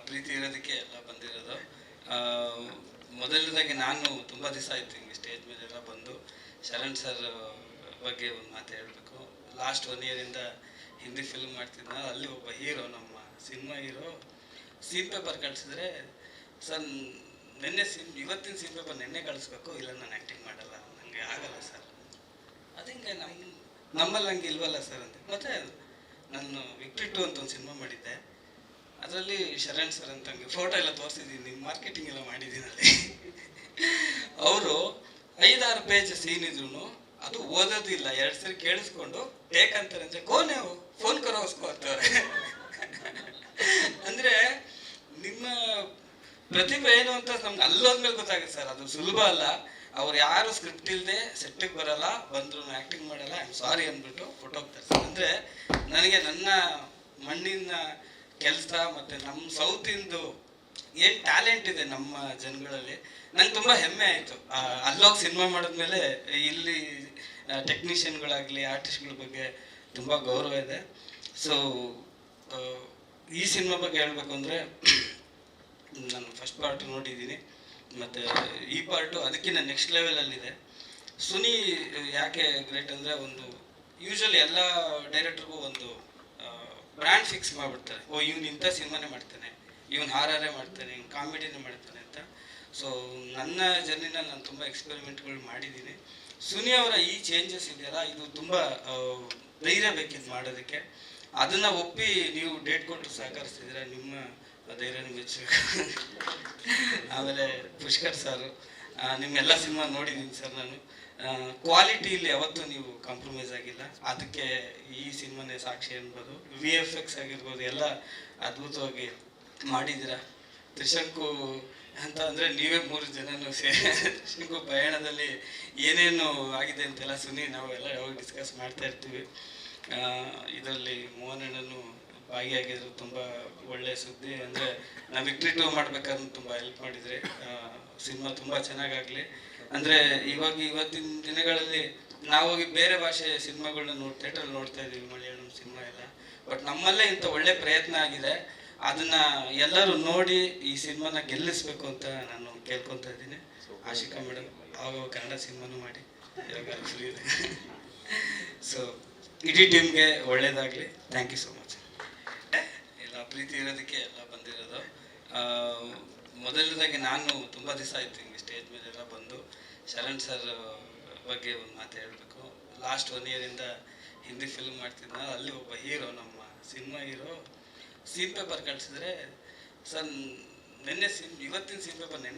ಪ್ರೀತಿ ಇರೋದಕ್ಕೆ ಎಲ್ಲ ಬಂದಿರೋದು. ಮೊದಲನೇದಾಗಿ ನಾನು ತುಂಬ ದಿವಸ ಆಯಿತು ಹಿಂಗೆ ಸ್ಟೇಜ್ ಮೇಲೆಲ್ಲ ಬಂದು ಶರಣ್ ಸರ್ ಬಗ್ಗೆ ಒಂದು ಮಾತು ಹೇಳಬೇಕು. ಲಾಸ್ಟ್ 1 ಇಯರಿಂದ ಹಿಂದಿ ಫಿಲ್ಮ್ ಮಾಡ್ತಿದ್ದ, ಅಲ್ಲಿ ಒಬ್ಬ ಹೀರೋ, ನಮ್ಮ ಸಿನಿಮಾ ಹೀರೋ ಸೀನ್ ಪೇಪರ್ ಕಳಿಸಿದ್ರೆ, ಸರ್ ಇವತ್ತಿನ ಸೀನ್ ಪೇಪರ್ ನೆನ್ನೆ ಕಳಿಸ್ಬೇಕು, ಇಲ್ಲ ನಾನು ಆ್ಯಕ್ಟಿಂಗ್ ಮಾಡಲ್ಲ, ನನಗೆ ಆಗಲ್ಲ ಸರ್. ಅದು ಹಿಂಗೆ ನಮ್ಮಲ್ಲಿ ಹಂಗೆ ಇಲ್ವಲ್ಲ ಸರ್ ಅಂತ. ಮತ್ತು ನಾನು ವಿಕ್ಟ್ರಿ 2 ಅಂತ ಒಂದು ಸಿನಿಮಾ ಮಾಡಿದ್ದೆ, ಅದರಲ್ಲಿ ಶರಣ್ ಸರ್ ಅಂತ ಹಂಗೆ ಫೋಟೋ ಎಲ್ಲ ತೋರಿಸಿದ್ದೀನಿ, ಮಾರ್ಕೆಟಿಂಗ್ ಎಲ್ಲ ಮಾಡಿದ್ದೀನಿ ಅಲ್ಲಿ. ಅವರು 5-6 ಪೇಜ್ ಸೀನ್ ಇದ್ರು ಅದು ಓದೋದಿಲ್ಲ, 2 ಸರಿ ಕೇಳಿಸ್ಕೊಂಡು ಟೇಕ್ ಅಂತಾರೆ ಅಂದ್ರೆ ಕೋನೆ ಫೋನ್ ಕರೋ ಅಂತಾರೆ. ಅಂದ್ರೆ ನಿಮ್ಮ ಪ್ರತಿಭೆ ಏನು ಅಂತ ನಮ್ಗೆ ಅಲ್ಲೋದ್ಮೇಲೆ ಗೊತ್ತಾಗುತ್ತೆ ಸರ್. ಅದು ಸುಲಭ ಅಲ್ಲ. ಅವ್ರು ಯಾರು ಸ್ಕ್ರಿಪ್ಟ್ ಇಲ್ಲದೆ ಸೆಟ್ಟಿಗೆ ಬರಲ್ಲ, ಬಂದ್ರು ಆ್ಯಕ್ಟಿಂಗ್ ಮಾಡಲ್ಲ, ಐ ಆಮ್ ಸಾರಿ ಅಂದ್ಬಿಟ್ಟು ಹೊಟ್ಟೋಗ್ತಾರೆ ಸರ್. ಅಂದರೆ ನನಗೆ ನನ್ನ ಮಣ್ಣಿನ ಕೆಲಸ ಮತ್ತು ನಮ್ಮ ಸೌತಿಂದು ಏನು ಟ್ಯಾಲೆಂಟ್ ಇದೆ ನಮ್ಮ ಜನಗಳಲ್ಲಿ, ನಂಗೆ ತುಂಬ ಹೆಮ್ಮೆ ಆಯಿತು. ಅಲ್ಲೋಗಿ ಸಿನಿಮಾ ಮಾಡಿದ್ಮೇಲೆ ಇಲ್ಲಿ ಟೆಕ್ನಿಷಿಯನ್ಗಳಾಗಲಿ ಆರ್ಟಿಸ್ಟ್ಗಳ ಬಗ್ಗೆ ತುಂಬ ಗೌರವ ಇದೆ. ಸೊ ಈ ಸಿನಿಮಾ ಬಗ್ಗೆ ಹೇಳಬೇಕು ಅಂದರೆ, ನಾನು ಫಸ್ಟ್ ಪಾರ್ಟ್ ನೋಡಿದ್ದೀನಿ, ಮತ್ತು ಈ ಪಾರ್ಟು ಅದಕ್ಕಿಂತ ನೆಕ್ಸ್ಟ್ ಲೆವೆಲಲ್ಲಿದೆ. ಸುನಿ ಯಾಕೆ ಗ್ರೇಟ್ ಅಂದರೆ, ಒಂದು ಯೂಶ್ವಲಿ ಎಲ್ಲ ಡೈರೆಕ್ಟ್ರಿಗೂ ಒಂದು ಬ್ರ್ಯಾಂಡ್ ಫಿಕ್ಸ್ ಮಾಡಿಬಿಡ್ತಾರೆ. ಇವ್ನು ಇಂಥ ಸಿನಿಮಾನೇ ಮಾಡ್ತಾನೆ, ಇವನು ಹಾರರೇ ಮಾಡ್ತಾನೆ, ಇವ್ನು ಕಾಮಿಡಿನೇ ಮಾಡ್ತಾನೆ ಅಂತ. ಸೊ ನನ್ನ ಜರ್ನಿನಲ್ಲಿ ನಾನು ತುಂಬ ಎಕ್ಸ್ಪೆರಿಮೆಂಟ್ಗಳು ಮಾಡಿದ್ದೀನಿ. ಸುನಿ ಅವರ ಈ ಚೇಂಜಸ್ ಇದೆಯಲ್ಲ, ಇದು ತುಂಬ ಧೈರ್ಯ ಬೇಕಿತ್ತು ಮಾಡೋದಕ್ಕೆ. ಅದನ್ನು ಒಪ್ಪಿ ನೀವು ಡೇಟ್ ಕೊಟ್ಟು ಸಹಕರಿಸ್ತಿದ್ರೆ ನಿಮ್ಮ ಧೈರ್ಯನೂ ಮೆಚ್ಚಬೇಕು. ಆಮೇಲೆ ಪುಷ್ಕರ್ ಸರು, ನಿಮ್ಮೆಲ್ಲ ಸಿನಿಮಾ ನೋಡಿದ್ದೀನಿ ಸರ್ ನಾನು. ಕ್ವಾಲಿಟಿಯಲ್ಲಿ ಯಾವತ್ತೂ ನೀವು ಕಾಂಪ್ರಮೈಸ್ ಆಗಿಲ್ಲ, ಅದಕ್ಕೆ ಈ ಸಿನಿಮಾನೇ ಸಾಕ್ಷಿ ಅನ್ಬೋದು. VFX ಆಗಿರ್ಬೋದು, ಎಲ್ಲ ಅದ್ಭುತವಾಗಿ ಮಾಡಿದ್ದೀರಾ. ತ್ರಿಶಂಕು ಅಂತ ಅಂದರೆ ನೀವೇ 3 ಜನನೂ ತ್ರಿಶಂಕು ಪಯಣದಲ್ಲಿ ಏನೇನು ಆಗಿದೆ ಅಂತೆಲ್ಲ ಸುನಿ ನಾವೆಲ್ಲ ಯಾವಾಗ ಡಿಸ್ಕಸ್ ಮಾಡ್ತಾ ಇರ್ತೀವಿ. ಇದರಲ್ಲಿ ಮೋಹನಣ್ಣನು ಭಾಗಿಯಾಗಿದ್ರು, ತುಂಬ ಒಳ್ಳೆಯ ಸುದ್ದಿ. ಅಂದರೆ ನಾವು ವಿಕ್ಟ್ರಿ 2 ಮಾಡ್ಬೇಕಾದ್ರೆ ತುಂಬ ಹೆಲ್ಪ್ ಮಾಡಿದ್ರಿ. ಸಿನಿಮಾ ತುಂಬ ಚೆನ್ನಾಗಾಗಲಿ. ಅಂದರೆ ಇವತ್ತಿನ ದಿನಗಳಲ್ಲಿ ನಾವು ಬೇರೆ ಭಾಷೆ ಸಿನಿಮಾಗಳನ್ನ ಥಿಯೇಟ್ರಲ್ಲಿ ನೋಡ್ತಾ ಇದ್ದೀವಿ, ಮಲಯಾಳಂ ಸಿನಿಮಾ ಎಲ್ಲ. ಬಟ್ ನಮ್ಮಲ್ಲೇ ಇಂಥ ಒಳ್ಳೆ ಪ್ರಯತ್ನ ಆಗಿದೆ. ಅದನ್ನು ಎಲ್ಲರೂ ನೋಡಿ ಈ ಸಿನಿಮಾನ ಗೆಲ್ಲಿಸ್ಬೇಕು ಅಂತ ನಾನು ಕೇಳ್ಕೊತಾ ಇದ್ದೀನಿ. ಆಶಿಕಾ ಮೇಡಮ್ ಆವಾಗ ಕನ್ನಡ ಸಿನಿಮಾನು ಮಾಡಿ ಇವಾಗ ಫ್ರೀ ಇದೆ. ಸೊ ಇಡೀ ಟೀಮ್ಗೆ ಒಳ್ಳೇದಾಗಲಿ. Thank you so much. ಎಲ್ಲ ಪ್ರೀತಿ ಇರೋದಕ್ಕೆ ಎಲ್ಲ ಬಂದಿರೋದು. ಮೊದಲನೇದಾಗಿ ನಾನು ತುಂಬ ದಿವಸ ಆಯಿತು ಹಿಂಗೆ ಸ್ಟೇಜ್ ಮೇಲೆಲ್ಲ ಬಂದು ಶರಣ್ ಸರ್ ಬಗ್ಗೆ ಒಂದು ಮಾತು ಹೇಳಬೇಕು. ಲಾಸ್ಟ್ 1 ಇಯರಿಂದ ಹಿಂದಿ ಫಿಲ್ಮ್ ಮಾಡ್ತಿದ್ದ, ಅಲ್ಲಿ ಒಬ್ಬ ಹೀರೋ, ನಮ್ಮ ಸಿನಿಮಾ ಹೀರೋ ಸೀನ್ ಪೇಪರ್ ಕಳಿಸಿದ್ರೆ, ಸರ್ ಇವತ್ತಿನ ಸೀನ್ ಪೇಪರ್ ನೆನ್ನೆ